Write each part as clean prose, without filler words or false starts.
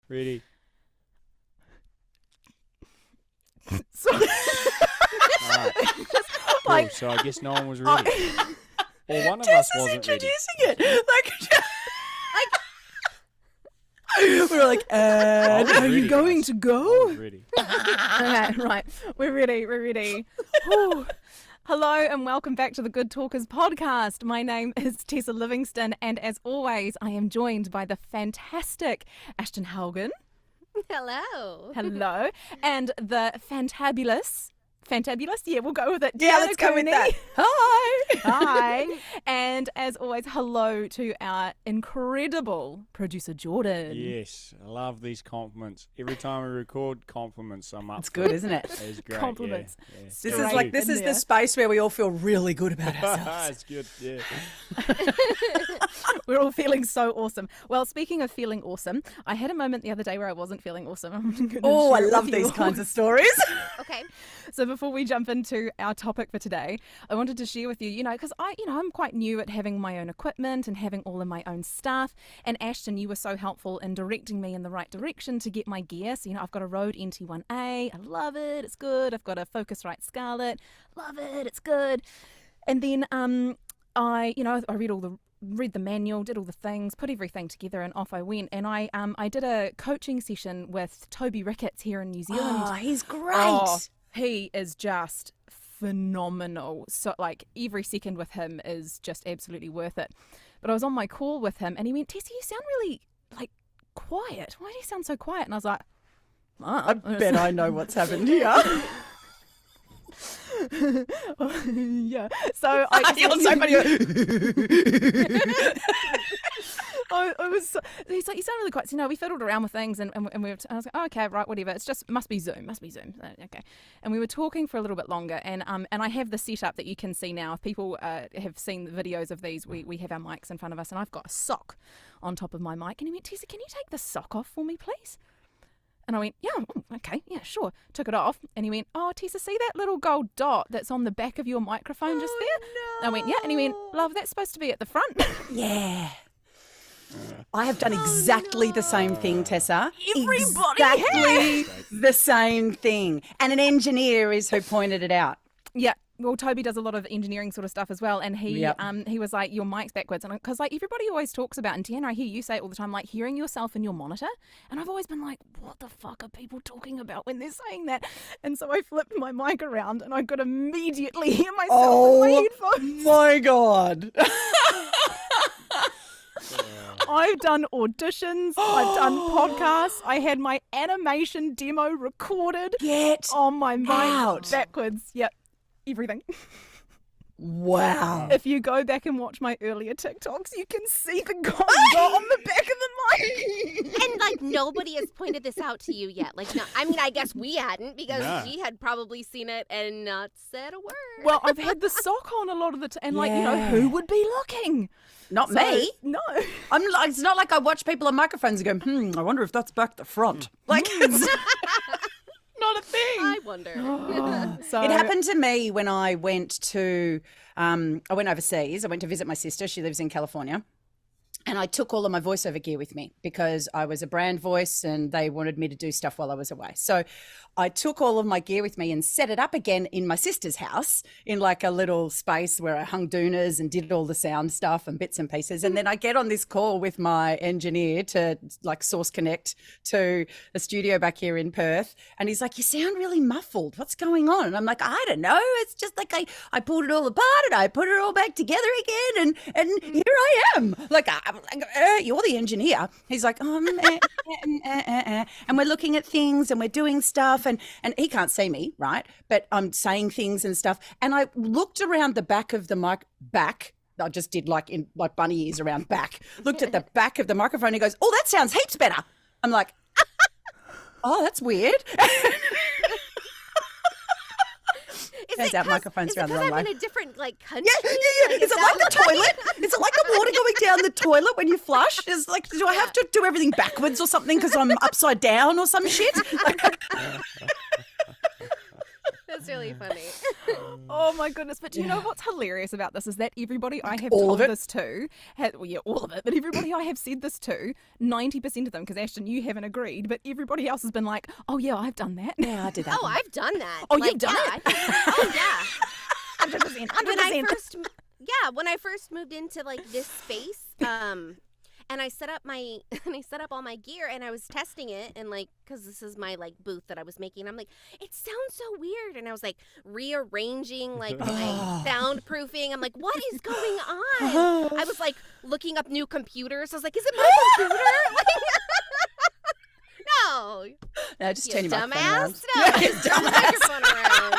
Ready. So, Alright. like, Cool, so I guess no one was ready. Or one of Tess us is wasn't ready. introducing it. We're like, I was are you ready, going guys. to I go? was ready. Okay, right. We're ready. Whew. Hello and welcome back to the Good Talkers podcast. My name is Tessa Livingston, and as always, I am joined by the fantastic Ashton Haugen. Hello. Hello. And the fantabulous, yeah, we'll go with it. Yeah, Deanna let's go with Cooney. that. Hi. Hi. And as always, hello to our incredible producer, Jordan. Yes, I love these compliments. Every time we record compliments, I'm up. It's for good, it. isn't it? It's great. Compliments. Yeah, This Straight is like this in is there. the space where we all feel really good about ourselves. It's good. Yeah. We're all feeling so awesome. Well, speaking of feeling awesome, I had a moment the other day where I wasn't feeling awesome. I'm gonna Oh, I share it love with you these all. kinds of stories. Okay. So before we jump into our topic for today, I wanted to share with you, because I'm quite new at having my own equipment and having all of my own stuff. And Ashton, you were so helpful in directing me in the right direction to get my gear. So, I've got a Rode NT1A. I love it. It's good. I've got a Focusrite Scarlett. Love it. It's good. And then I read the manual, did all the things, put everything together, and off I went. And I did a coaching session with Toby Ricketts here in New Zealand. Oh, he's great. Oh, he is just phenomenal. So, every second with him is just absolutely worth it. But I was on my call with him, and he went, "Tessie, you sound really, quiet. Why do you sound so quiet?" And I was like, I bet I know what's happened here. yeah. So I You're so funny. he's like, "You sound really quiet." So, we fiddled around with things, and I was like, "Oh, okay, right, whatever. It's just must be Zoom. Okay." And we were talking for a little bit longer, and I have the setup that you can see now. If people have seen the videos of these, we have our mics in front of us, and I've got a sock on top of my mic. And he went, "Tessa, can you take the sock off for me, please?" And I went, "Yeah, okay, yeah, sure." Took it off, and he went, "Oh, Tessa, see that little gold dot that's on the back of your microphone just there?" No. I went, "Yeah," and he went, "Love, that's supposed to be at the front." Yeah. I have done exactly the same thing, Tessa. Everybody exactly the same thing. And an engineer is who pointed it out. Yeah. Well, Toby does a lot of engineering sort of stuff as well, and he Yep. he was like, "Your mic's backwards," and because everybody always talks about, and Deanna, I hear you say it all the time, hearing yourself in your monitor, and I've always been like, "What the fuck are people talking about when they're saying that?" And so I flipped my mic around, and I could immediately hear myself in my headphones. my God. I've done auditions, I've done podcasts, I had my animation demo recorded Get on my mic out. backwards. Yep, everything. Wow. If you go back and watch my earlier TikToks, you can see the gold dot on the back of the mic. And nobody has pointed this out to you yet. No, I mean, I guess we hadn't because No. we had probably seen it and not said a word. Well, I've had the sock on a lot of the time, and Yeah. who would be looking? Not So, me. No. It's not like I watch people on microphones and go, I wonder if that's back the front. It's not a thing. I wonder. So It happened to me when I went overseas. I went to visit my sister. She lives in California. And I took all of my voiceover gear with me because I was a brand voice and they wanted me to do stuff while I was away. So I took all of my gear with me and set it up again in my sister's house in a little space where I hung doonas and did all the sound stuff and bits and pieces. And then I get on this call with my engineer to source connect to a studio back here in Perth. And he's like, "You sound really muffled. What's going on?" And I'm like, "I don't know. It's just I pulled it all apart and I put it all back together again. And here I am. You're the engineer." He's like, and we're looking at things and we're doing stuff and he can't see me, right? But I'm saying things and stuff. And I looked around the back of the mic, I just did bunny ears around back, looked at the back of the microphone. He goes, "Oh, that sounds heaps better." I'm like, "Oh, that's weird." Turns out microphones around the wrong way. I'm in a different country. Yeah. Is it like the toilet? Is it like the water going down the toilet when you flush? Is do I have to do everything backwards or something because I'm upside down or some shit? That's really funny. Oh my goodness! But do you know what's hilarious about this is that everybody I have All told of it? this to, all of it. But everybody I have said this to, 90% of them, because Ashton, you haven't agreed, but everybody else has been like, "Oh yeah, I've done that." Yeah, I did that. Oh, I've done that. Oh, you've done it? Oh, yeah. 100%. When I first moved into like this space, and I set up all my gear and I was testing it and like because this is my like booth that I was making. I'm like, it sounds so weird, and I was like rearranging like my soundproofing. I'm like, what is going on? I was like looking up new computers. I was like, is it my computer? No. No, just You turn your microphone dumbass. around. No, Yeah, just turn the microphone around.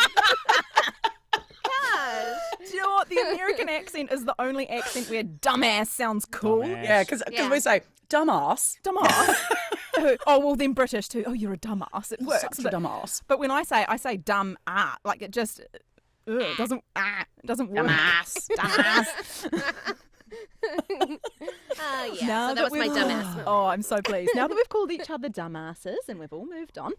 Gosh. Do you know what? The American accent is the only accent where dumbass sounds cool. Dumbass. Yeah, because Yeah. we say dumbass. Dumbass. Oh well, then British too. Oh, you're a dumbass. It works. Such a dumbass. But when I say dumb like it just it doesn't work. Dumbass. Dumbass. Yeah, Now so that was my we've- dumbass moment. Oh, I'm so pleased. Now that we've called each other dumbasses and we've all moved on,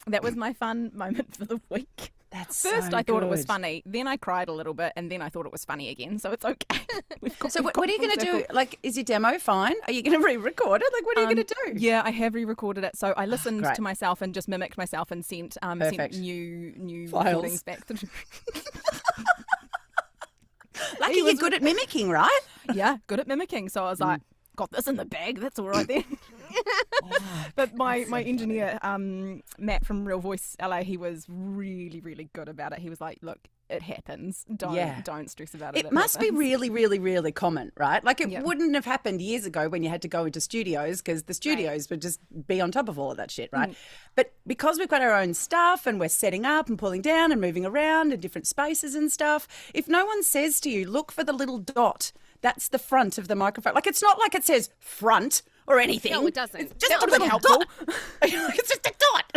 that was my fun moment for the week. That's First, so I thought it was good. funny. Then I cried a little bit, and then I thought it was funny again. So it's okay. So what are you going to do? Like, is your demo fine? Are you going to re-record it? Like, what are you going to do? Yeah, I have re-recorded it. So I listened great. to myself and just mimicked myself and sent Perfect. new Files. recordings back through. Lucky you're good at mimicking, right? Yeah, good at mimicking. So I was like, got this in the bag. That's all right then. But my engineer, Matt from Real Voice LA, he was really, really good about it. He was like, look, it happens. Don't stress about it. It must be happens." really, really, really common, right? Like it Yeah. wouldn't have happened years ago when you had to go into studios because the studios would just be on top of all of that shit, right? But because we've got our own stuff and we're setting up and pulling down and moving around in different spaces and stuff, if no one says to you, look for the little dot, that's the front of the microphone. Like it's not like it says front or anything. No, it doesn't. It's just That a would've been little helpful. dot. It's just a dot.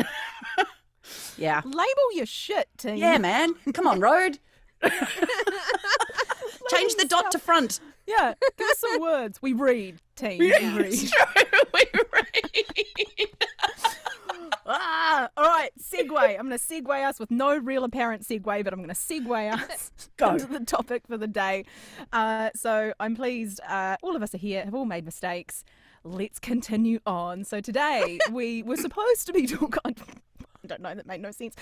Yeah. Label your shit, team. Yeah, man. Come on, road. Change the dot to front. Yeah, give us some words. We read, team. We read. It's true. We read. All right, segue. I'm going to segue us with no real apparent segue, but I'm going to segue us Go. into the topic for the day. So I'm pleased all of us are here, have all made mistakes. Let's continue on. So today we were supposed to be talking... I don't know, that made no sense.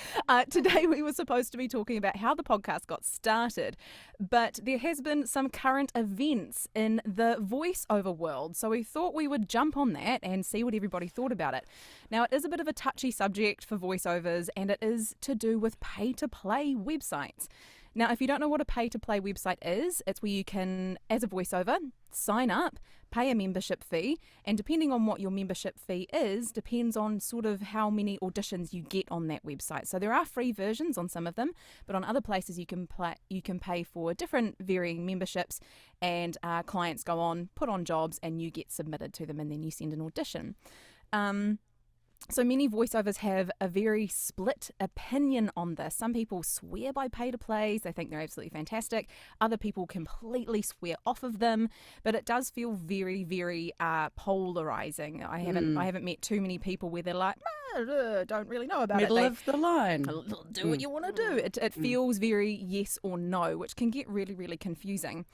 Today we were supposed to be talking about how the podcast got started, but there has been some current events in the voiceover world, so we thought we would jump on that and see what everybody thought about it. Now, it is a bit of a touchy subject for voiceovers, and it is to do with pay-to-play websites. Now, if you don't know what a pay-to-play website is, it's where you can, as a voiceover, sign up, pay a membership fee, and depending on what your membership fee is, depends on sort of how many auditions you get on that website. So there are free versions on some of them, but on other places you can pay for different varying memberships, and clients go on, put on jobs, and you get submitted to them, and then you send an audition. So many voiceovers have a very split opinion on this. Some people swear by pay-to-plays. They think they're absolutely fantastic. Other people completely swear off of them. But it does feel very, very polarizing. I haven't met too many people where they're like, don't really know about Middle it. of the line. Do what you want to do. It feels very yes or no, which can get really, really confusing.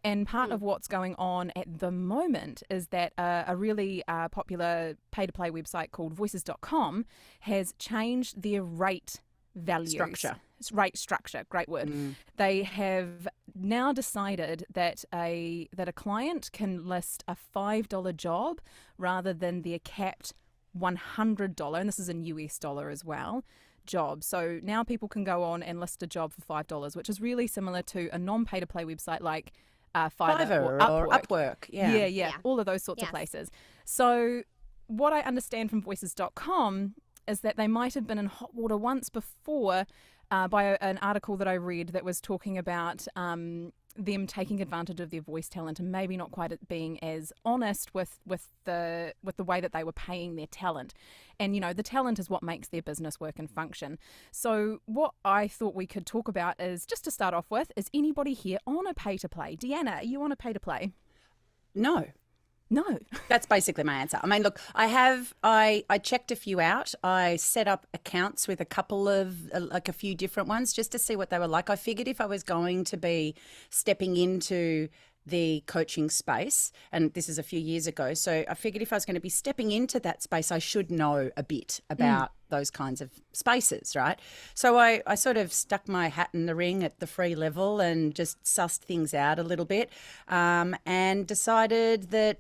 And part of what's going on at the moment is that a really popular pay-to-play website called voices.com has changed their rate values. Structure. It's rate structure, great word. They have now decided that a client can list a $5 job rather than their capped $100, and this is in US dollar as well, job. So now people can go on and list a job for $5, which is really similar to a non-pay-to-play website like Fiverr or Upwork. Yeah, all of those sorts of Yes. places. So what I understand from voices.com is that they might have been in hot water once before by an article that I read that was talking about them taking advantage of their voice talent and maybe not quite being as honest with the way that they were paying their talent. And, you know, the talent is what makes their business work and function. So what I thought we could talk about is, just to start off with, is anybody here on a pay-to-play? Deanna, are you on a pay-to-play? No. No. That's basically my answer. I mean, look, I checked a few out. I set up accounts with a couple of like a few different ones just to see what they were like. I figured if I was going to be stepping into the coaching space, and this is a few years ago, so I figured if I was going to be stepping into that space, I should know a bit about those kinds of spaces, right? So I sort of stuck my hat in the ring at the free level and just sussed things out a little bit, and decided that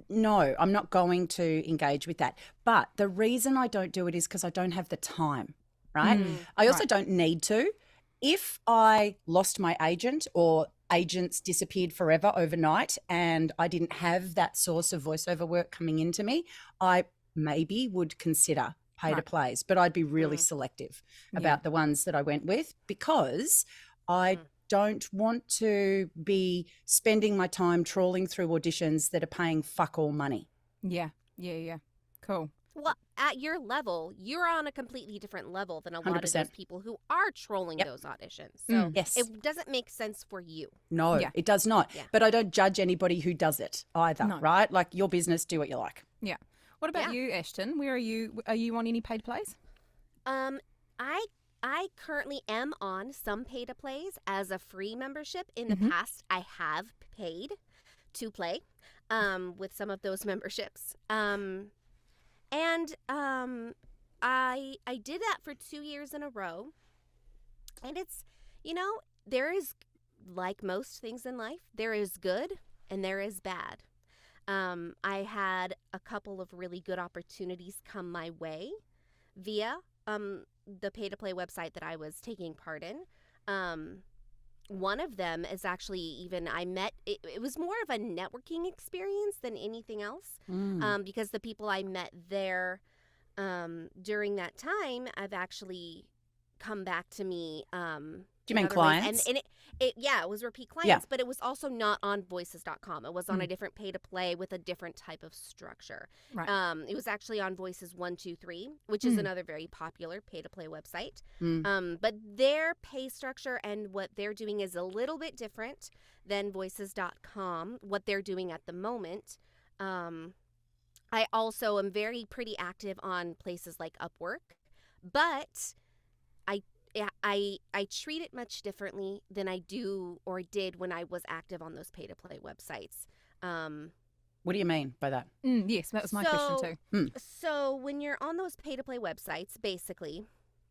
no, I'm not going to engage with that. But the reason I don't do it is because I don't have the time, right? I also don't need to. If I lost my agent or agents disappeared forever overnight and I didn't have that source of voiceover work coming into me, I maybe would consider pay to plays, but I'd be really selective about the ones that I went with because I don't want to be spending my time trawling through auditions that are paying fuck all money. Yeah. Cool. Well, at your level, you're on a completely different level than a lot of 100%. those people who are trolling Yep. those auditions. So Yes. it doesn't make sense for you. No, Yeah. it does not. Yeah. But I don't judge anybody who does it either, No. right? Like your business, do what you like. Yeah. What about you, Ashton? Where are you? Are you on any paid plays? I currently am on some pay to plays as a free membership. In the past, I have paid to play with some of those memberships. I did that for 2 years in a row. And it's, there is, like most things in life, there is good and there is bad. I had a couple of really good opportunities come my way via the pay-to-play website that I was taking part in. One of them is actually even it was more of a networking experience than anything else, because the people I met there during that time have actually come back to me. Do you mean clients? And it was repeat clients, but it was also not on voices.com. It was on a different pay to play with a different type of structure. Right. It was actually on Voices 123, which is another very popular pay to play website. But their pay structure and what they're doing is a little bit different than voices.com, what they're doing at the moment. I also am pretty active on places like Upwork, but I treat it much differently than I do or did when I was active on those pay-to-play websites. What do you mean by that? Yes, that was my question too. So when you're on those pay-to-play websites, basically,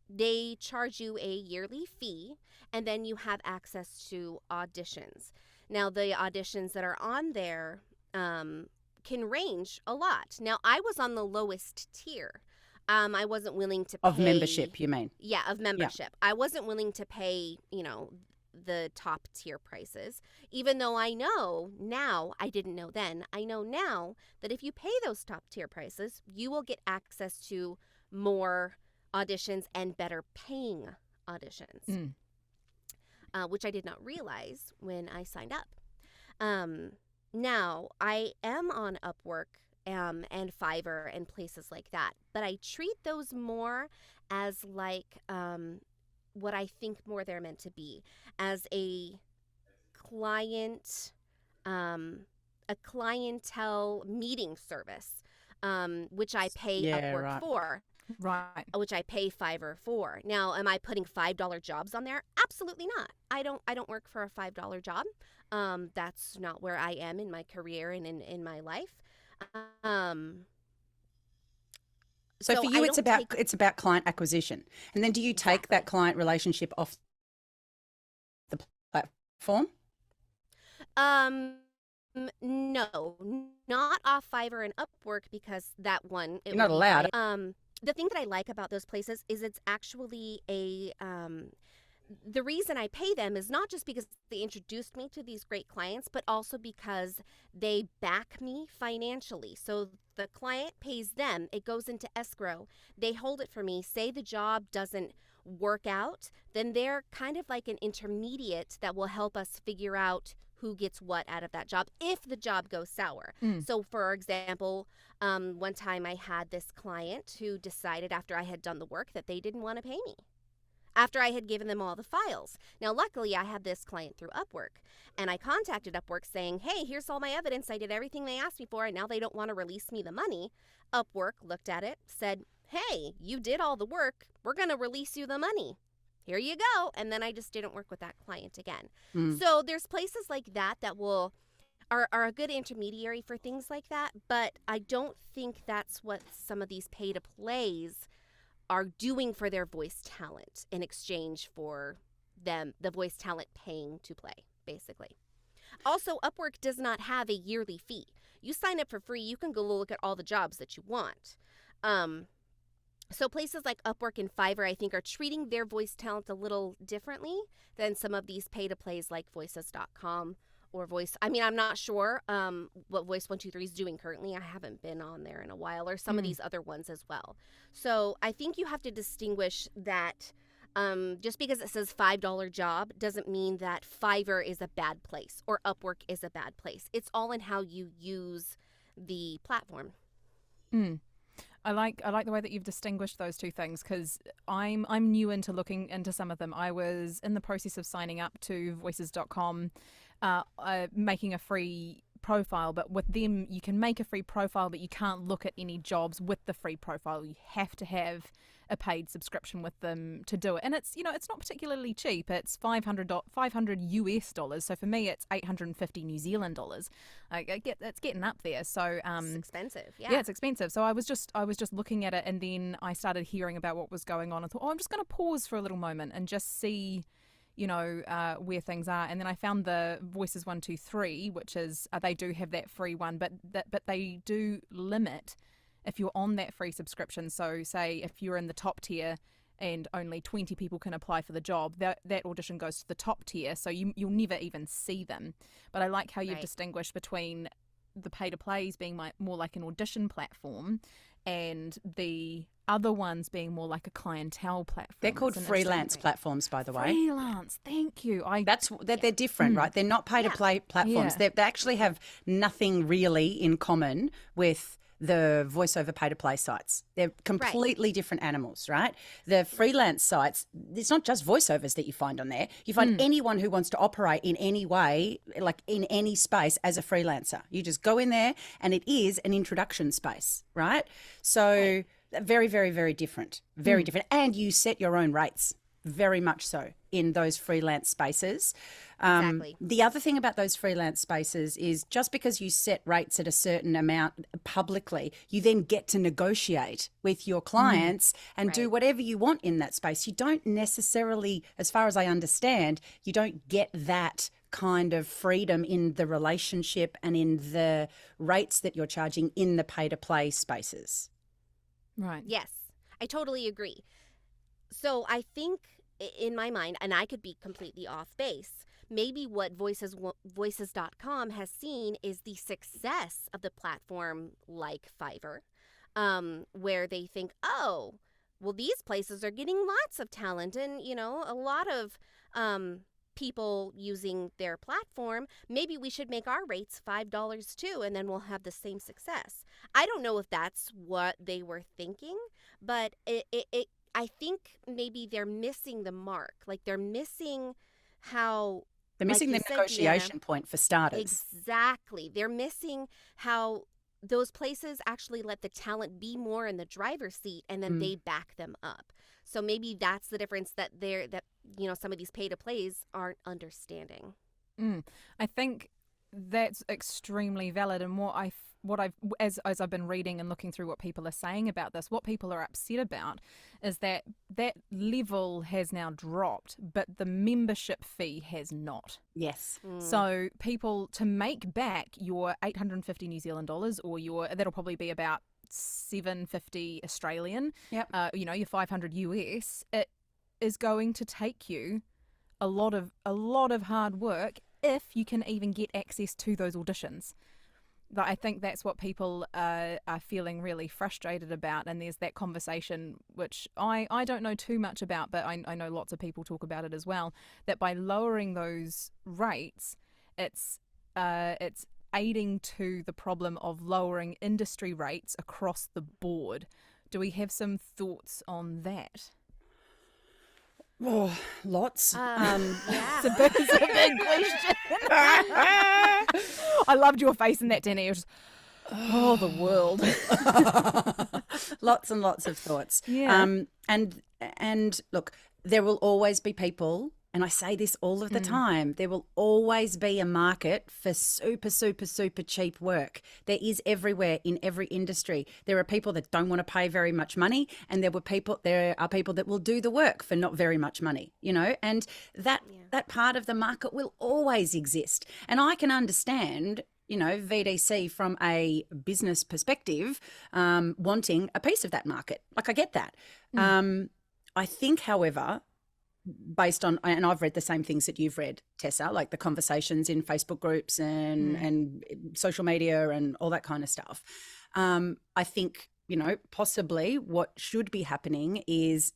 they charge you a yearly fee, and then you have access to auditions. Now, the auditions that are on there can range a lot. Now, I was on the lowest tier. I wasn't willing to pay... Of membership, you mean? Yeah, of membership. Yeah. I wasn't willing to pay, the top tier prices, even though I know now, I didn't know then, I know now that if you pay those top tier prices, you will get access to more auditions and better paying auditions, which I did not realize when I signed up. Now, I am on Upwork and Fiverr and places like that. But I treat those more as like what I think more they're meant to be, as a clientele meeting service, which I pay Upwork for. Right. Which I pay Fiverr for. Now, am I putting $5 jobs on there? Absolutely not. I don't work for a $5 job. That's not where I am in my career and in my life. So for you, it's about client acquisition, and then do you take that client relationship off the platform? No, not off Fiverr and Upwork, because that one you're not allowed. The thing that I like about those places is it's actually the reason I pay them is not just because they introduced me to these great clients, but also because they back me financially. So the client pays them, it goes into escrow, they hold it for me. Say the job doesn't work out, then they're kind of like an intermediate that will help us figure out who gets what out of that job if the job goes sour. So for example, one time I had this client who decided after I had done the work that they didn't want to pay me. after I had given them all the files. Now, luckily, I had this client through Upwork, and I contacted Upwork saying, hey, here's all my evidence. I did everything they asked me for, and now they don't want to release me the money. Upwork looked at it, said, hey, you did all the work. We're going to release you the money. Here you go. And then I just didn't work with that client again. So there's places like that that are a good intermediary for things like that, but I don't think that's what some of these pay-to-plays are doing for their voice talent in exchange for the voice talent paying to play, basically. Also, Upwork does not have a yearly fee. You sign up for free, you can go look at all the jobs that you want. So places like Upwork and Fiverr, I think, are treating their voice talent a little differently than some of these pay-to-plays like Voices.com or Voice. I mean, I'm not sure what Voice 123 is doing currently. I haven't been on there in a while, or some of these other ones as well. So I think you have to distinguish that just because it says $5 job doesn't mean that Fiverr is a bad place or Upwork is a bad place. It's all in how you use the platform. I like the way that you've distinguished those two things, because I'm new into looking into some of them. I was in the process of signing up to Voices.com, making a free profile, but with them you can make a free profile, but you can't look at any jobs with the free profile. You have to have a paid subscription with them to do it, and it's it's not particularly cheap. It's $500 US dollars. So for me, it's 850 New Zealand dollars. It's getting up there. So It's expensive. yeah, it's expensive. So I was just looking at it, and then I started hearing about what was going on, and thought, I'm just going to pause for a little moment and just see where things are. And then I found the Voices 123, which is they do have that free one, but they do limit if you're on that free subscription. So say if you're in the top tier and only 20 people can apply for the job, that audition goes to the top tier, so you'll never even see them. But I like how you've distinguished between the pay-to-plays being more like an audition platform and the other ones being more like a clientele platform. They're called freelance platforms, by the way. Freelance, thank you. They're different, right? They're not pay-to-play platforms. Yeah. They actually have nothing really in common with the voiceover pay-to-play sites. They're completely different animals, right? The freelance sites, it's not just voiceovers that you find on there. You find anyone who wants to operate in any way, like in any space as a freelancer. You just go in there and it is an introduction space, right? So very, very, very different. Very different. And you set your own rates, very much so, in those freelance spaces. Exactly. The other thing about those freelance spaces is just because you set rates at a certain amount publicly, you then get to negotiate with your clients and do whatever you want in that space. You don't necessarily, as far as I understand, you don't get that kind of freedom in the relationship and in the rates that you're charging in the pay-to-play spaces. Right. Yes, I totally agree. So I think in my mind, and I could be completely off base, maybe what Voices.com has seen is the success of the platform like Fiverr, where they think, oh, well, these places are getting lots of talent and, a lot of people using their platform. Maybe we should make our rates $5 too, and then we'll have the same success. I don't know if that's what they were thinking, but I think maybe they're missing the mark. Like they're missing how... They're missing the negotiation point for starters. Exactly. They're missing how those places actually let the talent be more in the driver's seat, and then they back them up. So maybe that's the difference that some of these pay-to-plays aren't understanding. I think that's extremely valid, and as I've been reading and looking through what people are saying about this, what people are upset about is that level has now dropped, but the membership fee has not. Yes. So people, to make back your 850 New Zealand dollars, or that'll probably be about 750 Australian, your 500 US, it is going to take you a lot of hard work if you can even get access to those auditions. But I think that's what people are feeling really frustrated about, and there's that conversation which I don't know too much about, but I know lots of people talk about it as well, that by lowering those rates, it's aiding to the problem of lowering industry rates across the board. Do we have some thoughts on that? Oh, lots. Yeah. It's a big question. I loved your face in that, Danny. It was just, oh, the world. Lots and lots of thoughts. Yeah. And look, there will always be people, and I say this all of the time, there will always be a market for super, super, super cheap work. There is everywhere in every industry. There are people that don't want to pay very much money, and there are people that will do the work for not very much money, and that part of the market will always exist. And I can understand VDC from a business perspective, wanting a piece of that market. Like, I get that. I think, however, based on, and I've read the same things that you've read, Tessa, like the conversations in Facebook groups and social media and all that kind of stuff. I think, possibly what should be happening is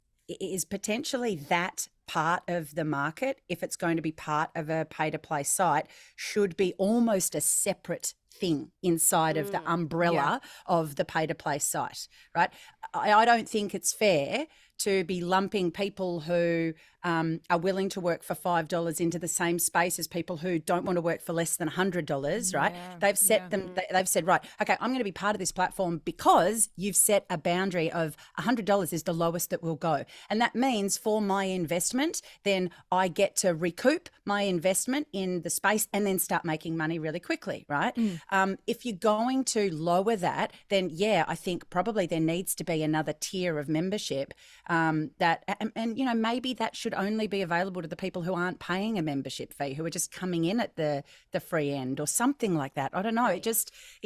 potentially that part of the market, if it's going to be part of a pay-to-play site, should be almost a separate thing inside of the umbrella of the pay-to-play site, right? I don't think it's fair to be lumping people who are willing to work for $5 into the same space as people who don't want to work for less than $100, right? They've set they've said, right, okay, I'm going to be part of this platform because you've set a boundary of $100 is the lowest that will go. And that means for my investment, then I get to recoup my investment in the space and then start making money really quickly, right? If you're going to lower that, then I think probably there needs to be another tier of membership that, and maybe that should only be available to the people who aren't paying a membership fee, who are just coming in at the free end or something like that. I don't know. It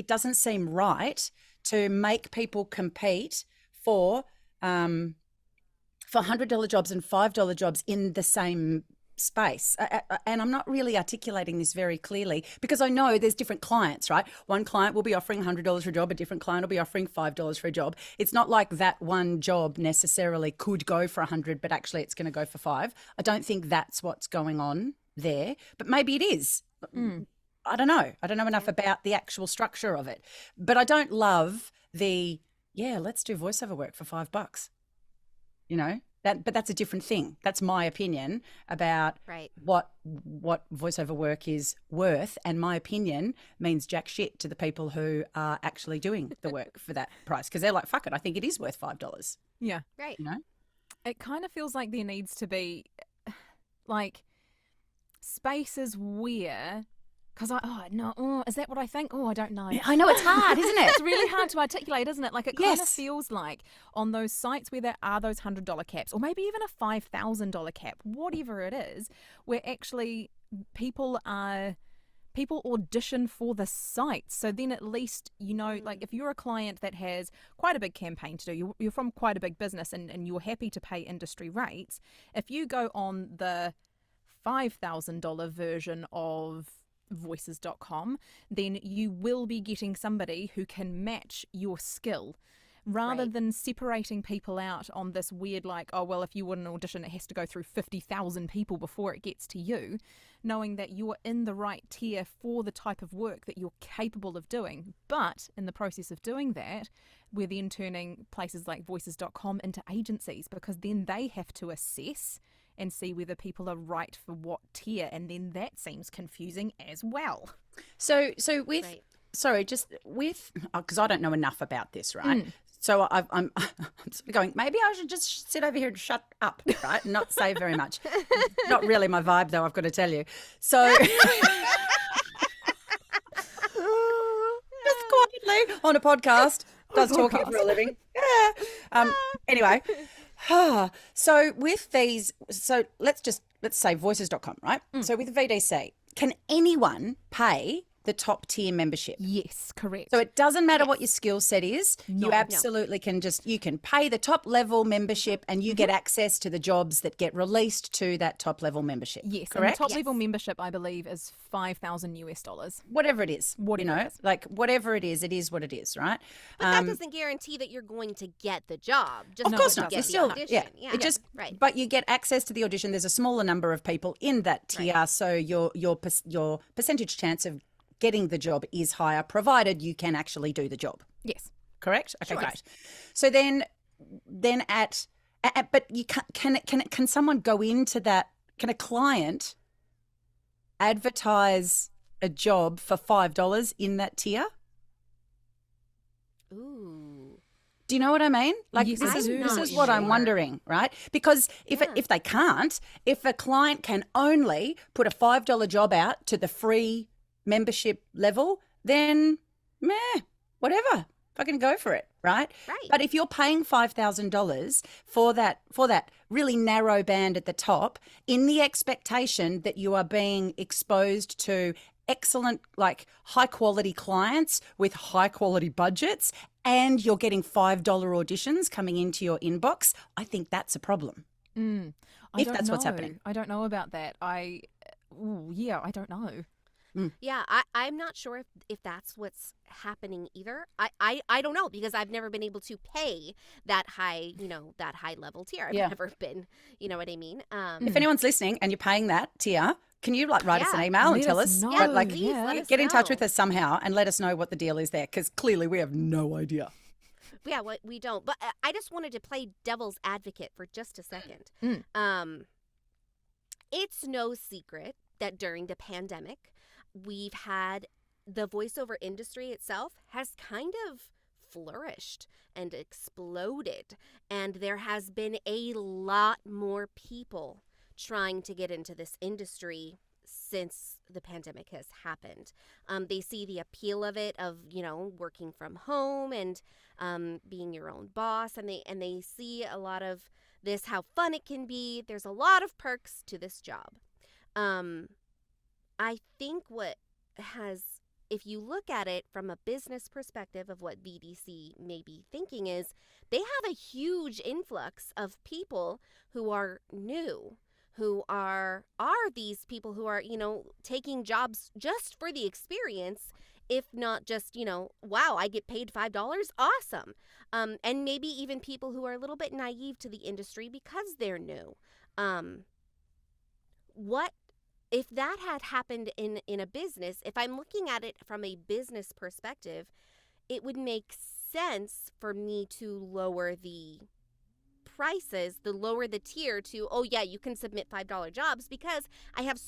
doesn't seem right to make people compete for $100 jobs and $5 jobs in the same space. And I'm not really articulating this very clearly because I know there's different clients, right? One client will be offering $100 for a job, a different client will be offering $5 for a job. It's not like that one job necessarily could go for 100, but actually it's going to go for 5. I don't think that's what's going on there, but maybe it is. I don't know. I don't know enough about the actual structure of it, but I don't love let's do voiceover work for $5. But that's a different thing. That's my opinion about what voiceover work is worth, and my opinion means jack shit to the people who are actually doing the work for that price, because they're like, fuck it, I think it is worth $5. Yeah. Right. It kind of feels like there needs to be like spaces where, because is that what I think? Oh, I don't know. I know, it's hard, isn't it? It's really hard to articulate, isn't it? Like, it kind of feels like on those sites where there are those $100 caps, or maybe even a $5,000 cap, whatever it is, where actually people audition for the site. So then at least, like, if you're a client that has quite a big campaign to do, you're from quite a big business and you're happy to pay industry rates, if you go on the $5,000 version of voices.com, then you will be getting somebody who can match your skill, rather than separating people out on this weird, like, oh, well, if you want an audition, it has to go through 50,000 people before it gets to you, knowing that you're in the right tier for the type of work that you're capable of doing. But in the process of doing that, we're then turning places like voices.com into agencies, because then they have to assess and see whether people are right for what tier, and then that seems confusing as well. So with, sorry, just with, because I don't know enough about this, right? So I'm sort of going, maybe I should just sit over here and shut up, right, and not say very much. Not really my vibe, though, I've got to tell you. So just quietly on a podcast, does talking for a living. Yeah. Anyway. So with these, let's say voices.com, right? So with VDC, can anyone pay the top tier membership? Yes, correct. So it doesn't matter what your skill set is. You absolutely can you can pay the top level membership, and you get access to the jobs that get released to that top level membership. Yes, correct. And the top level membership, I believe, is $5,000. Whatever it is, like whatever it is what it is, right? But that doesn't guarantee that you're going to get the job. Just of course not. Get You still, audition. It just, but you get access to the audition. There's a smaller number of people in that tier, so your percentage chance of getting the job is higher, provided you can actually do the job. Yes. Correct? Okay, Sure. great. So then at But you can someone go into that? Can a client advertise a job for $5 in that tier? Ooh. Do you know what I mean? Like Yes, this I is do. this Not is what I'm sure. wondering, right? Because if Yeah. if they can't, if a client can only put a $5 job out to the free membership level, then meh, whatever. Fucking go for it, right? Right. But if you're paying $5,000 for that really narrow band at the top, in the expectation that you are being exposed to excellent, like high quality clients with high quality budgets, and you're getting $5 auditions coming into your inbox, I think that's a problem. I If don't that's what's know. happening. I don't know about that. I don't know. Yeah, I'm not sure if that's what's happening either. I don't know because I've never been able to pay that high, that high level tier. I've Yeah. never been, you know what I mean? If anyone's listening and you're paying that tier, can you write us an Yeah. email and Let tell us us? know. But, like, please let us get in touch know. with us somehow and let us know what the deal is there, because clearly we have no idea. Yeah, we don't. But I just wanted to play devil's advocate for just a second. It's no secret that during the pandemic, we've had the voiceover industry itself has kind of flourished and exploded. And there has been a lot more people trying to get into this industry since the pandemic has happened. They see the appeal of it, of working from home and being your own boss, and they see a lot of this, how fun it can be. There's a lot of perks to this job. I think if you look at it from a business perspective of what VDC may be thinking, is they have a huge influx of people who are new, who are these people who are, taking jobs just for the experience, if not just, wow, I get paid $5, awesome. And maybe even people who are a little bit naive to the industry because they're new. What if that had happened in a business? If I'm looking at it from a business perspective, it would make sense for me to lower the prices, lower the tier to, oh yeah, you can submit $5 jobs, because I have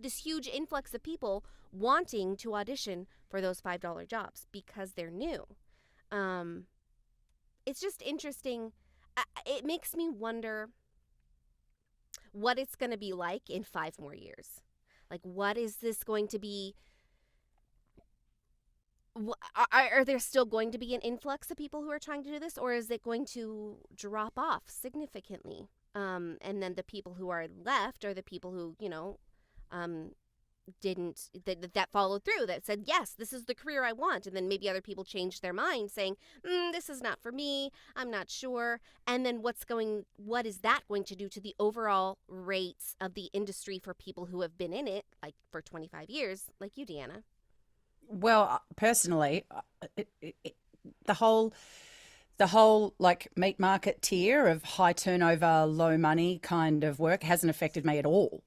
this huge influx of people wanting to audition for those $5 jobs because they're new. It's just interesting. It makes me wonder what it's going to be like in 5 more years. Like, what is this going to be? Are there still going to be an influx of people who are trying to do this, or is it going to drop off significantly? And then the people who are left are the people who, didn't, that followed through, that said, yes, this is the career I want. And then maybe other people changed their mind saying, this is not for me, I'm not sure. And then what is that going to do to the overall rates of the industry for people who have been in it, like for 25 years, like you, Deanna? Well, personally, the whole like meat market tier of high turnover, low money kind of work hasn't affected me at all.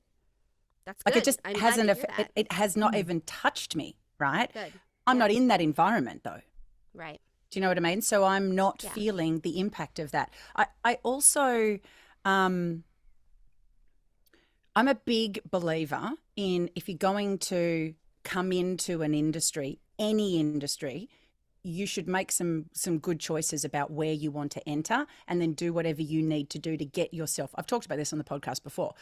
That's Like good. it just I'm glad hasn't. to hear that. It has not even touched me. Right. Good. I'm Yeah. not in that environment though. Right. Do you know what I mean? So I'm not Yeah. feeling the impact of that. I also, I'm a big believer in, if you're going to come into an industry, any industry, you should make some good choices about where you want to enter, and then do whatever you need to do to get yourself, I've talked about this on the podcast before,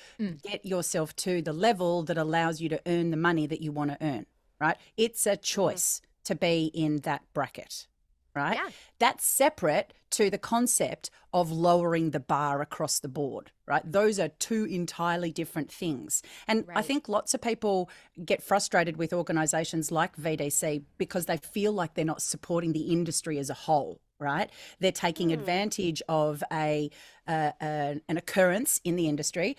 get yourself to the level that allows you to earn the money that you want to earn, right? It's a choice to be in that bracket, right? Yeah. That's separate to the concept of lowering the bar across the board, right? Those are two entirely different things. And I Right. think lots of people get frustrated with organizations like VDC because they feel like they're not supporting the industry as a whole, right? They're taking advantage of an occurrence in the industry.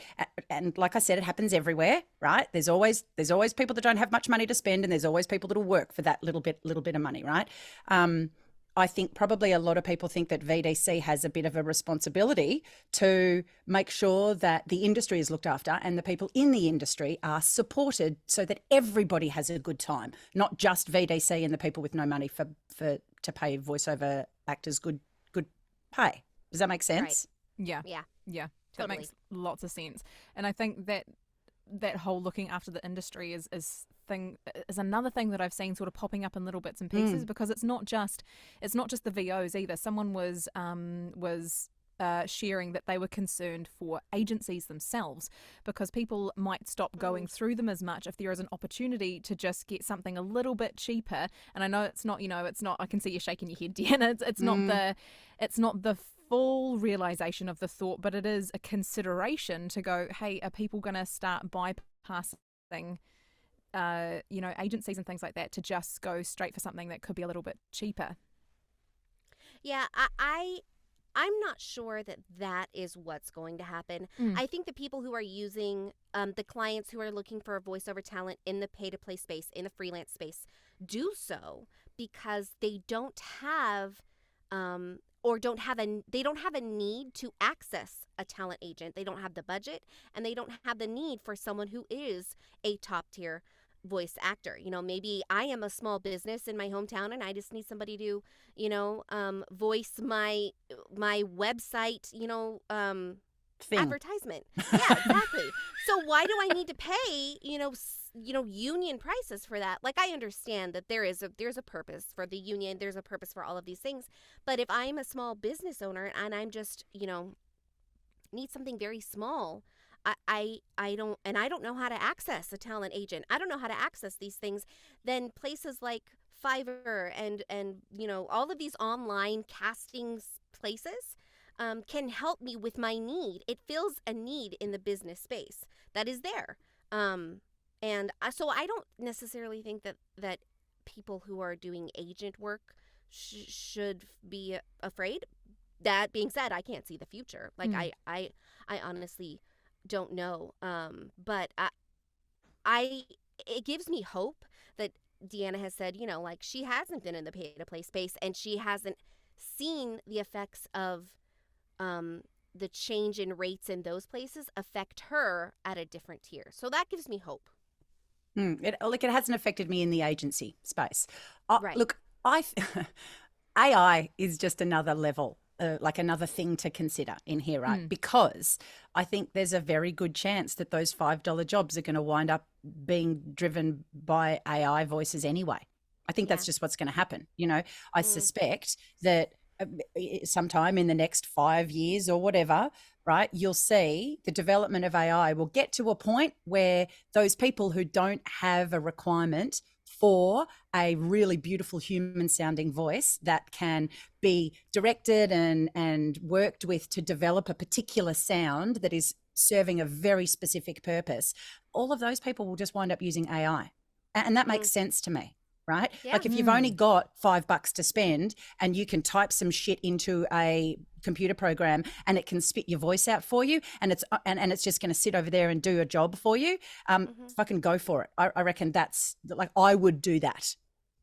And like I said, it happens everywhere, right? There's always people that don't have much money to spend, and there's always people that will work for that little bit of money, right? I think probably a lot of people think that VDC has a bit of a responsibility to make sure that the industry is looked after and the people in the industry are supported so that everybody has a good time, not just VDC and the people with no money to pay voiceover actors good pay. Does that make sense? Yeah. Yeah. Yeah. That Totally. makes lots of sense. And I think that whole looking after the industry is another thing that I've seen sort of popping up in little bits and pieces, because it's not just the VOs either. Someone was sharing that they were concerned for agencies themselves, because people might stop going through them as much if there is an opportunity to just get something a little bit cheaper. And I know it's not, I can see you shaking your head, Deanna. It's not the full realization of the thought, but it is a consideration to go, hey, are people going to start bypassing agencies and things like that to just go straight for something that could be a little bit cheaper? Yeah, I'm not sure that is what's going to happen. I think the people who are using, the clients who are looking for a voiceover talent in the pay-to-play space, in the freelance space, do so because they don't have, they don't have a need to access a talent agent. They don't have the budget, and they don't have the need for someone who is a top-tier voice actor. Maybe I am a small business in my hometown and I just need somebody to, voice my website, Thing. advertisement. Yeah, exactly. So why do I need to pay, union prices for that? Like, I understand that there's a purpose for the union, there's a purpose for all of these things. But if I'm a small business owner and I'm just, need something very small, I don't know how to access a talent agent. I don't know how to access these things. Then places like Fiverr and all of these online casting places can help me with my need. It fills a need in the business space that is there. So I don't necessarily think that people who are doing agent work should be afraid. That being said, I can't see the future. Like, I honestly don't know. But it gives me hope that Deanna has said, like, she hasn't been in the pay-to-play space and she hasn't seen the effects of the change in rates in those places affect her at a different tier. So that gives me hope. It hasn't affected me in the agency space. Right. Look, AI is just another level, like another thing to consider in here, right? Because I think there's a very good chance that those $5 jobs are going to wind up being driven by AI voices anyway. I think that's just what's going to happen. I suspect that sometime in the next 5 years or whatever, right, you'll see the development of AI will get to a point where those people who don't have a requirement for a really beautiful human sounding voice that can be directed and worked with to develop a particular sound that is serving a very specific purpose, all of those people will just wind up using AI. And that makes sense to me. Right? Yeah. Like, if you've only got $5 to spend and you can type some shit into a computer program and it can spit your voice out for you, and it's just going to sit over there and do a job for you, fucking go for it. I reckon that's like, I would do that.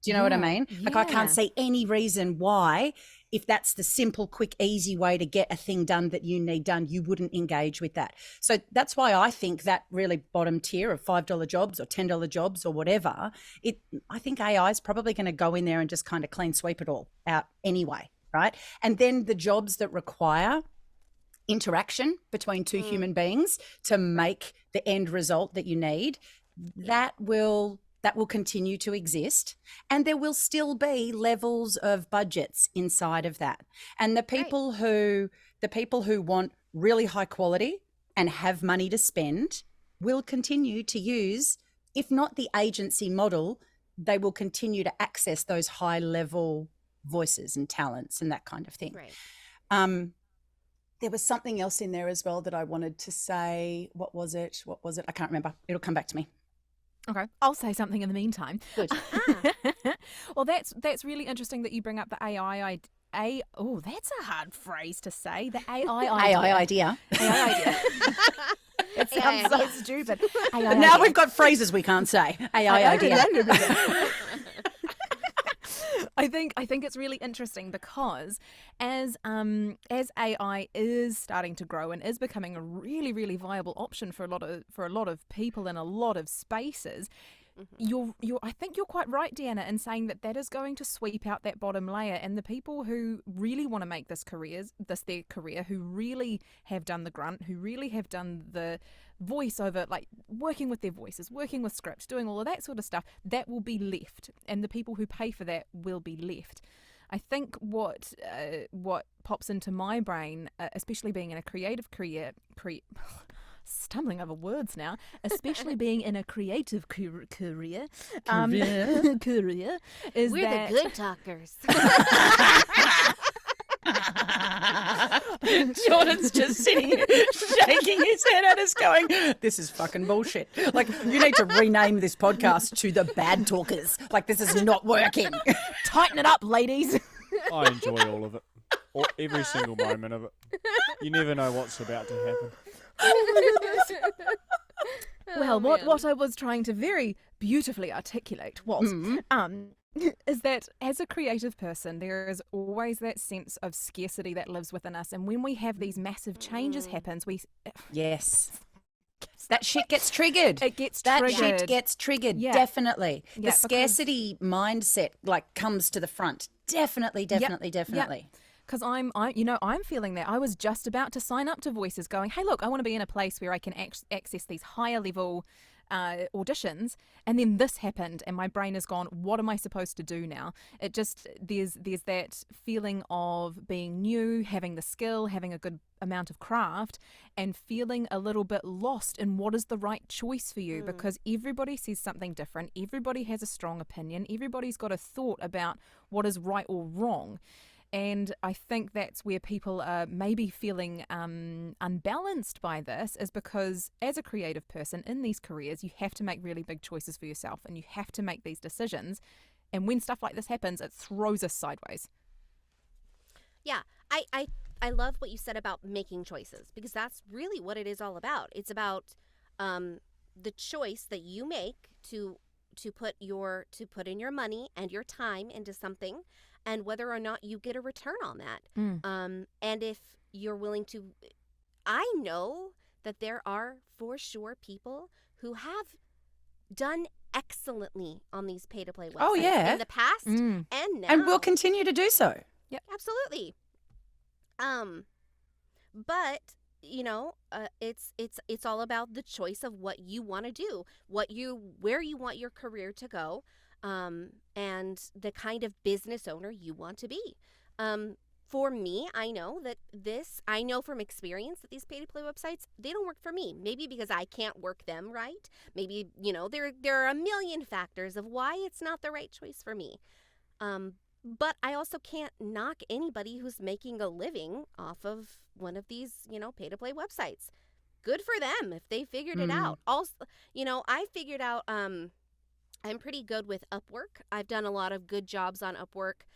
Do you know what I mean? Like, I can't see any reason why, if that's the simple, quick, easy way to get a thing done that you need done, you wouldn't engage with that. So that's why I think that really bottom tier of $5 jobs or $10 jobs or whatever, I think AI is probably going to go in there and just kind of clean sweep it all out anyway, right? And then the jobs that require interaction between two human beings to make the end result that you need, that will continue to exist, and there will still be levels of budgets inside of that. And the people who want really high quality and have money to spend will continue to use, if not the agency model, they will continue to access those high level voices and talents and that kind of thing. Right. There was something else in there as well that I wanted to say. What was it? I can't remember. It'll come back to me. Okay, I'll say something in the meantime. Good. Well, that's really interesting that you bring up the AI. Oh, that's a hard phrase to say. The AI idea. AI idea. AI idea. It sounds so stupid. AI But now idea. we've got phrases we can't say. AI idea. I think it's really interesting because as AI is starting to grow and is becoming a really, really viable option for a lot of people in a lot of spaces, I think you're quite right, Deanna, in saying that that is going to sweep out that bottom layer, and the people who really want to make this their career, who really have done the grunt, who really have done the voiceover, like working with their voices, working with scripts, doing all of that sort of stuff, that will be left, and the people who pay for that will be left. I think what pops into my brain, especially being in a creative career, stumbling over words now, especially being in a creative career, career is We're that the good talkers. Jordan's just sitting here shaking his head at us going, this is fucking bullshit. Like, you need to rename this podcast to the bad talkers. Like, this is not working. tighten it up, ladies. I enjoy all of it. Every single moment of it. You never know what's about to happen. Well, man. what I was trying to very beautifully articulate was is that as a creative person, there is always that sense of scarcity that lives within us, and when we have these massive changes happens, Yes. That shit gets triggered. it gets That triggered. shit gets triggered, Yeah. definitely. Yeah, The scarcity mindset comes to the front. Definitely. Because I'm feeling that. I was just about to sign up to Voices going, hey, look, I want to be in a place where I can access these higher level auditions. And then this happened and my brain has gone, what am I supposed to do now? It just, there's that feeling of being new, having the skill, having a good amount of craft, and feeling a little bit lost in what is the right choice for you, because everybody says something different. Everybody has a strong opinion. Everybody's got a thought about what is right or wrong. And I think that's where people are maybe feeling unbalanced by this, is because as a creative person in these careers, you have to make really big choices for yourself and you have to make these decisions. And when stuff like this happens, it throws us sideways. Yeah, I love what you said about making choices, because that's really what it is all about. It's about the choice that you make to put in your money and your time into something, and whether or not you get a return on that. And if you're willing to, I know that there are for sure people who have done excellently on these pay-to-play websites Oh, yeah. in the past and now. And we'll continue to do so. Absolutely. But it's all about the choice of what you want to do, where you want your career to go, and the kind of business owner you want to be. For me, I know from experience that these pay-to-play websites, they don't work for me. Maybe because I can't work them right. Maybe, there are a million factors of why it's not the right choice for me. But I also can't knock anybody who's making a living off of one of these, pay-to-play websites. Good for them if they figured it out. Also, I figured out I'm pretty good with Upwork. I've done a lot of good jobs on Upwork,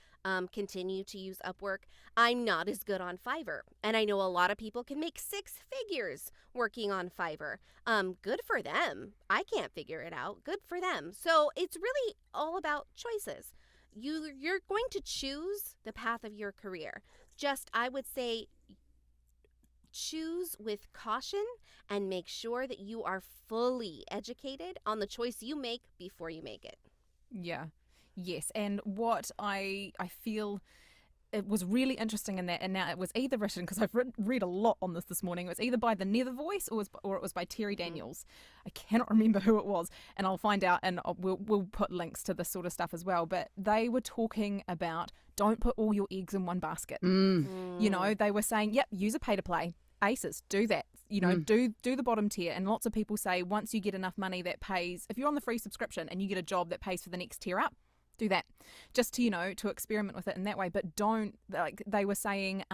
continue to use Upwork. I'm not as good on Fiverr. And I know a lot of people can make 6 figures working on Fiverr. Good for them. I can't figure it out. Good for them. So it's really all about choices. You're going to choose the path of your career. Just, I would say, choose with caution and make sure that you are fully educated on the choice you make before you make it. Yeah. Yes. And what I feel it was really interesting in that, and now it was either written, because I've read a lot on this morning, it was either by the Nether Voice or it was by Terry Daniels. I cannot remember who it was, and I'll find out, and we'll put links to this sort of stuff as well. But they were talking about, don't put all your eggs in one basket. They were saying, yep, use a pay to play. Aces, do that. Do the bottom tier. And lots of people say once you get enough money that pays, if you're on the free subscription and you get a job that pays for the next tier up, do that, just to to experiment with it in that way. But don't, like they were saying,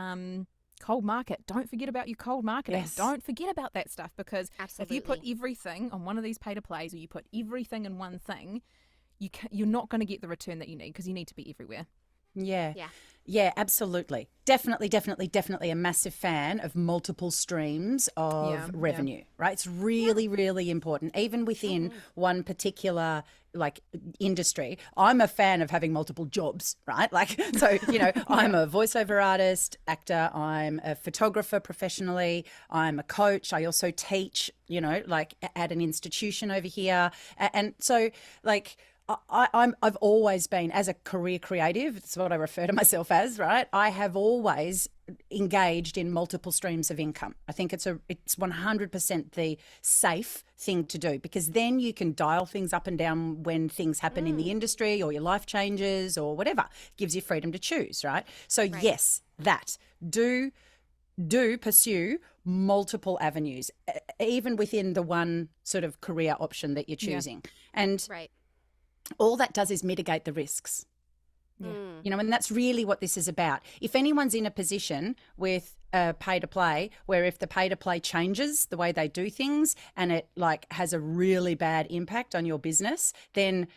cold market, don't forget about your cold marketing. Yes. Don't forget about that stuff, because Absolutely. if you put everything on one of these pay to plays, or you put everything in one thing, you're not going to get the return that you need, because you need to be everywhere. Yeah. Yeah. Yeah, absolutely. Definitely a massive fan of multiple streams of Yeah, yeah. revenue, right? It's really, really important. Even within one particular like industry, I'm a fan of having multiple jobs, right? Like, so, I'm a voiceover artist, actor, I'm a photographer professionally, I'm a coach. I also teach, like at an institution over here. And so like, I've always been, as a career creative, it's what I refer to myself as, right? I have always engaged in multiple streams of income. I think it's 100% the safe thing to do, because then you can dial things up and down when things happen in the industry or your life changes or whatever. Gives you freedom to choose, right? So yes, that do pursue multiple avenues, even within the one sort of career option that you're choosing. And Right. all that does is mitigate the risks. Yeah. And that's really what this is about. If anyone's in a position with a pay to play, where if the pay to play changes the way they do things and it like has a really bad impact on your business, then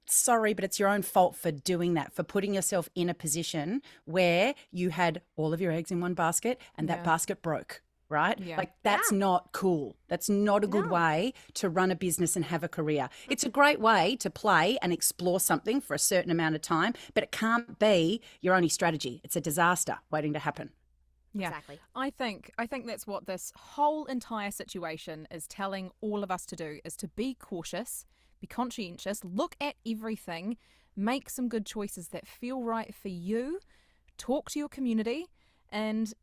sorry, but it's your own fault for doing that, for putting yourself in a position where you had all of your eggs in one basket and that basket broke. Right? Yeah. Like that's not cool. That's not a good No. way to run a business and have a career. It's a great way to play and explore something for a certain amount of time, but it can't be your only strategy. It's a disaster waiting to happen. Yeah. Exactly. I think that's what this whole entire situation is telling all of us to do, is to be cautious, be conscientious, look at everything, make some good choices that feel right for you, talk to your community, and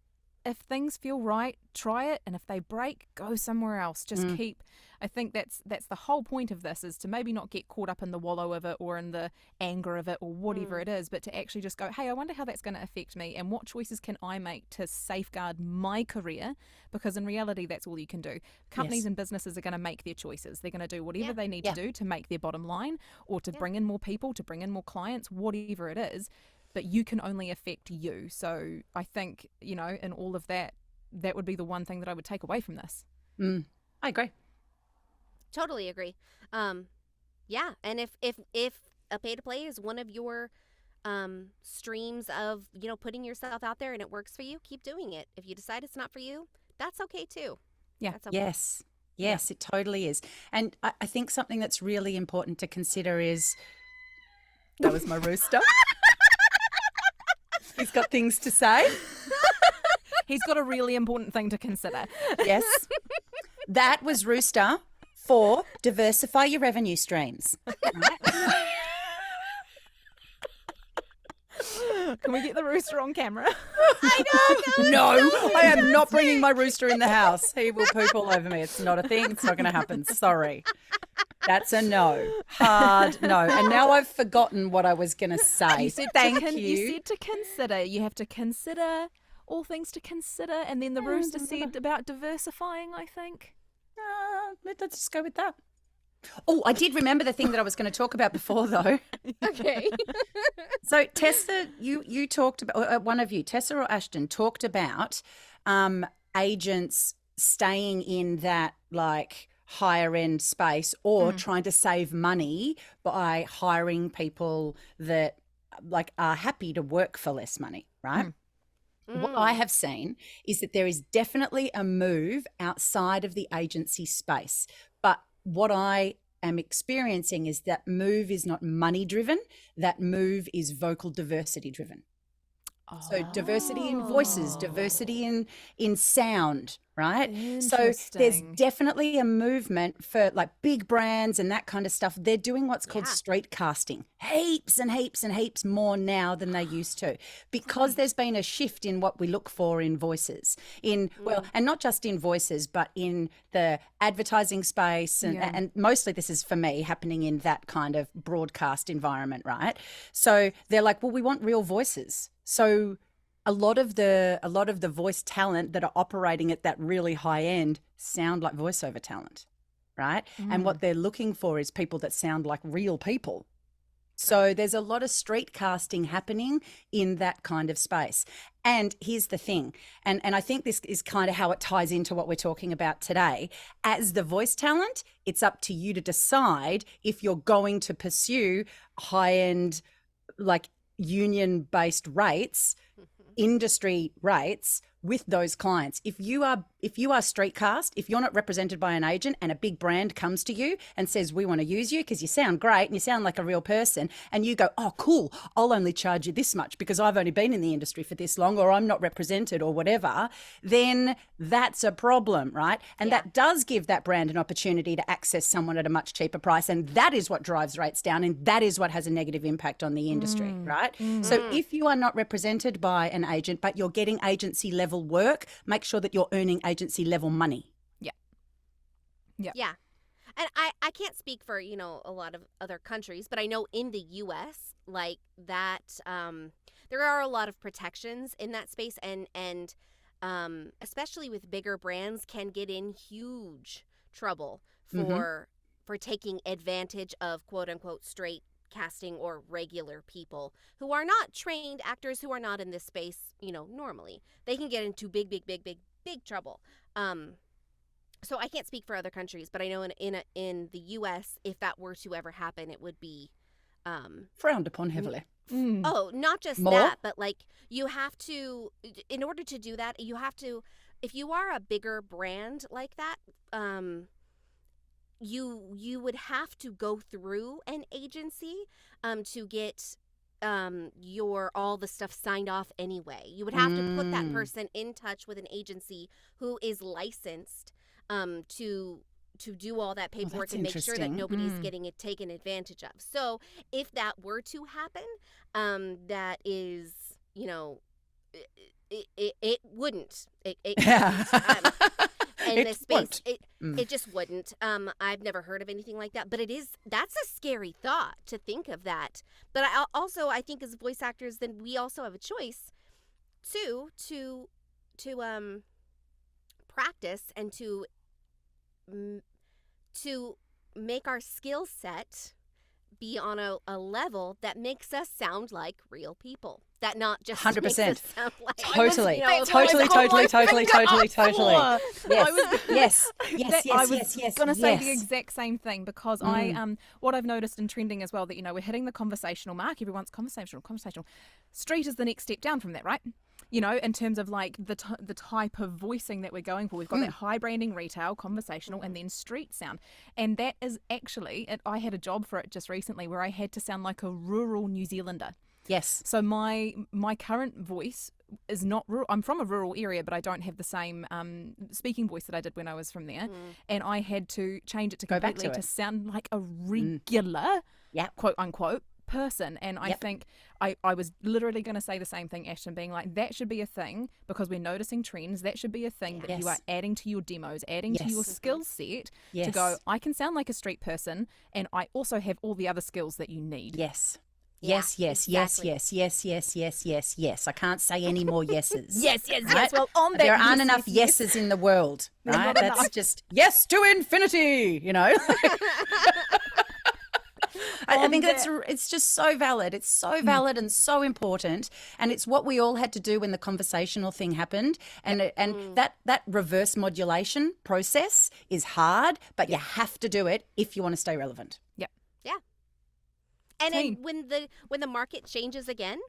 if things feel right, try it, and if they break, go somewhere else. Just keep. I think that's the whole point of this, is to maybe not get caught up in the wallow of it or in the anger of it or whatever it is, but to actually just go, hey, I wonder how that's going to affect me and what choices can I make to safeguard my career, because in reality that's all you can do. Companies and businesses are going to make their choices. They're going to do whatever they need to do to make their bottom line or to bring in more people, to bring in more clients, whatever it is. But you can only affect you. So I think, in all of that, that would be the one thing that I would take away from this. I agree. Totally agree. Yeah, and if a pay to play is one of your streams of putting yourself out there and it works for you, keep doing it. If you decide it's not for you, that's okay too. Yeah. That's okay. Yes, it totally is. And I think something that's really important to consider is, that was my rooster. He's got things to say. He's got a really important thing to consider. Yes. That was Rooster for diversify your revenue streams. Can we get the rooster on camera? No, I am not bringing my rooster in the house. He will poop all over me. It's not a thing. It's not going to happen. Sorry. That's a no. Hard no. And now I've forgotten what I was going to say. You said Thank you you. said to consider. You have to consider all things to consider. And then the rooster said about diversifying, I think. Let's just go with that. Oh, I did remember the thing that I was going to talk about before, though. Okay. So Tessa, you talked about, one of you, Tessa or Ashton, talked about agents staying in that like higher end space or trying to save money by hiring people that like are happy to work for less money, right? What I have seen is that there is definitely a move outside of the agency space. But what I am experiencing is that move is not money driven. That move is vocal diversity driven. So diversity in voices, diversity in sound, right? So there's Interesting. definitely a movement for like big brands and that kind of stuff. They're doing what's called street casting, heaps and heaps and heaps more now than they used to, because there's been a shift in what we look for in voices, well, and not just in voices, but in the advertising space. And mostly this is for me happening in that kind of broadcast environment, right? So they're like, well, we want real voices. So a lot of the voice talent that are operating at that really high end sound like voiceover talent, right? And what they're looking for is people that sound like real people. So there's a lot of street casting happening in that kind of space. And here's the thing, and I think this is kind of how it ties into what we're talking about today. As the voice talent, it's up to you to decide if you're going to pursue high end, like union-based rates, industry rates with those clients. If you are street cast, if you're not represented by an agent and a big brand comes to you and says, we want to use you because you sound great and you sound like a real person, and you go, oh, cool, I'll only charge you this much because I've only been in the industry for this long, or I'm not represented or whatever, then that's a problem, right? And that does give that brand an opportunity to access someone at a much cheaper price. And that is what drives rates down. And that is what has a negative impact on the industry, right? So if you are not represented by an agent, but you're getting agency level work, make sure that you're earning agency level money. Yeah. And I can't speak for, a lot of other countries, but I know in the US, like that, there are a lot of protections in that space, and especially with bigger brands, can get in huge trouble for taking advantage of quote unquote straight casting or regular people who are not trained actors, who are not in this space, normally. They can get into big trouble. So I can't speak for other countries, but I know in the US, if that were to ever happen, it would be frowned upon heavily. Oh, not just More? that, but like you have to, in order to do that, you have to, if you are a bigger brand like that, you would have to go through an agency to get all the stuff signed off anyway. You would have to put that person in touch with an agency who is licensed to do all that paperwork that's and make sure that interesting. nobody's getting it taken advantage of. So if that were to happen, that is, it wouldn't. It in this space, it just wouldn't. I've never heard of anything like that, but that's a scary thought to think of that. But I think as voice actors, then we also have a choice too to practice and to make our skill set be on a level that makes us sound like real people. That not just 100%. makes us sound like Totally. Totally. Yes. I was going to say the yes. exact same thing, because what I've noticed in trending as well, that, we're hitting the conversational mark. Everyone's conversational. Street is the next step down from that, right? In terms of like the type of voicing that we're going for. We've got that high branding, retail, conversational, and then street sound. And that is actually, I had a job for it just recently where I had to sound like a rural New Zealander. Yes. So my current voice is not rural. I'm from a rural area, but I don't have the same speaking voice that I did when I was from there. And I had to change it to Go back completely to to it. sound like a regular, quote unquote, person. And I think I was literally going to say the same thing, Ashton, being like, that should be a thing, because we're noticing trends. That should be a thing that you are adding to your demos, adding to your skill set to go, I can sound like a street person, and I also have all the other skills that you need. Yes. Yeah, Yes. I can't say any more yeses. Yes. Right? Well, on that, There aren't enough yes. yeses in the world, right? not That's enough. just yes to infinity, I think it's just so valid. It's so valid and so important, and it's what we all had to do when the conversational thing happened. And that reverse modulation process is hard, but you have to do it if you want to stay relevant. Yep. And Team. then when the market changes again,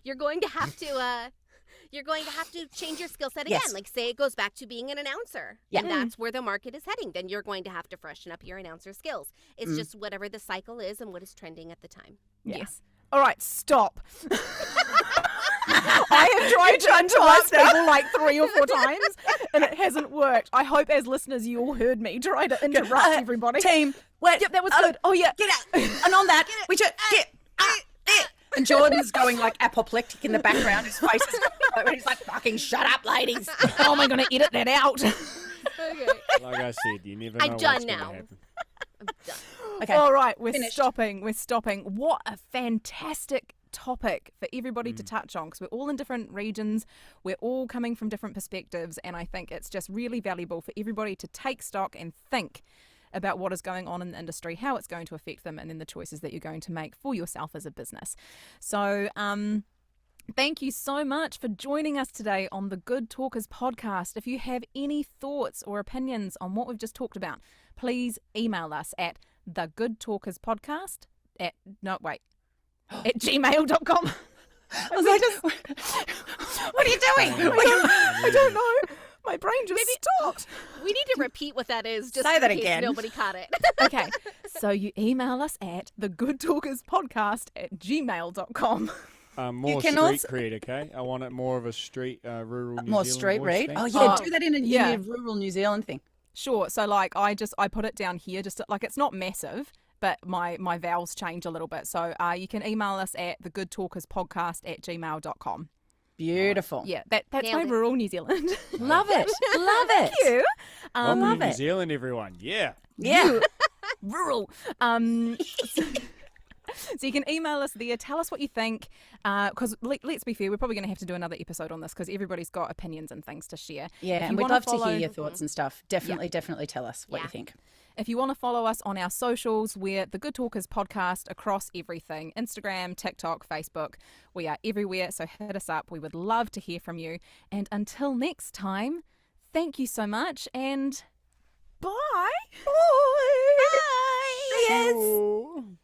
you're going to have to change your skill set again. Yes. Like, say it goes back to being an announcer, and that's where the market is heading. Then you're going to have to freshen up your announcer skills. It's just whatever the cycle is and what is trending at the time. Yes. All right, stop. I have tried to interrupt people like 3 or 4 times, and it hasn't worked. I hope as listeners you all heard me try to interrupt everybody. Team, wait. Yep, that was good. Oh, yeah. Get out. And on that, we should get out. And Jordan's going like apoplectic in the background. His face is going, he's like, fucking shut up, ladies. How am I going to edit that out? Okay. Like I said, you never know I'm what's done going to now. happen. I'm done. Okay. All right, we're Finished. stopping. What a fantastic topic for everybody to touch on, because we're all in different regions, we're all coming from different perspectives, and I think it's just really valuable for everybody to take stock and think about what is going on in the industry, how it's going to affect them, and then the choices that you're going to make for yourself as a business. So thank you so much for joining us today on the Good Talkers podcast. If you have any thoughts or opinions on what we've just talked about, please email us at thegoodtalkerspodcast at gmail.com. I was like, what are you doing? I don't know. My brain just stopped. We need to repeat what that is just Say in that case again. nobody caught it. Okay, so you email us at thegoodtalkerspodcast@gmail.com. More You can street also- cred, okay? I want it more of a street, rural New More Zealand street voice read. thing. Oh yeah, Oh, do that in yeah. a rural New Zealand thing. Sure. So like I put it down here just to, like it's not massive, but my vowels change a little bit. So you can email us at thegoodtalkerspodcast@gmail.com. Beautiful. Yeah, that's my Nailed it. rural New Zealand. Love it. Love it. Thank you. Welcome love to New it. Zealand, everyone. Yeah. Yeah. Rural. So you can email us there. Tell us what you think. Because let's be fair, we're probably going to have to do another episode on this because everybody's got opinions and things to share. Yeah, If and you we'd wanna love to follow- hear your thoughts and stuff. Definitely tell us what Yeah. you think. If you want to follow us on our socials, we're the Good Talkers Podcast across everything: Instagram, TikTok, Facebook. We are everywhere, so hit us up. We would love to hear from you. And until next time, thank you so much and bye. Bye. Bye. Yes. Oh.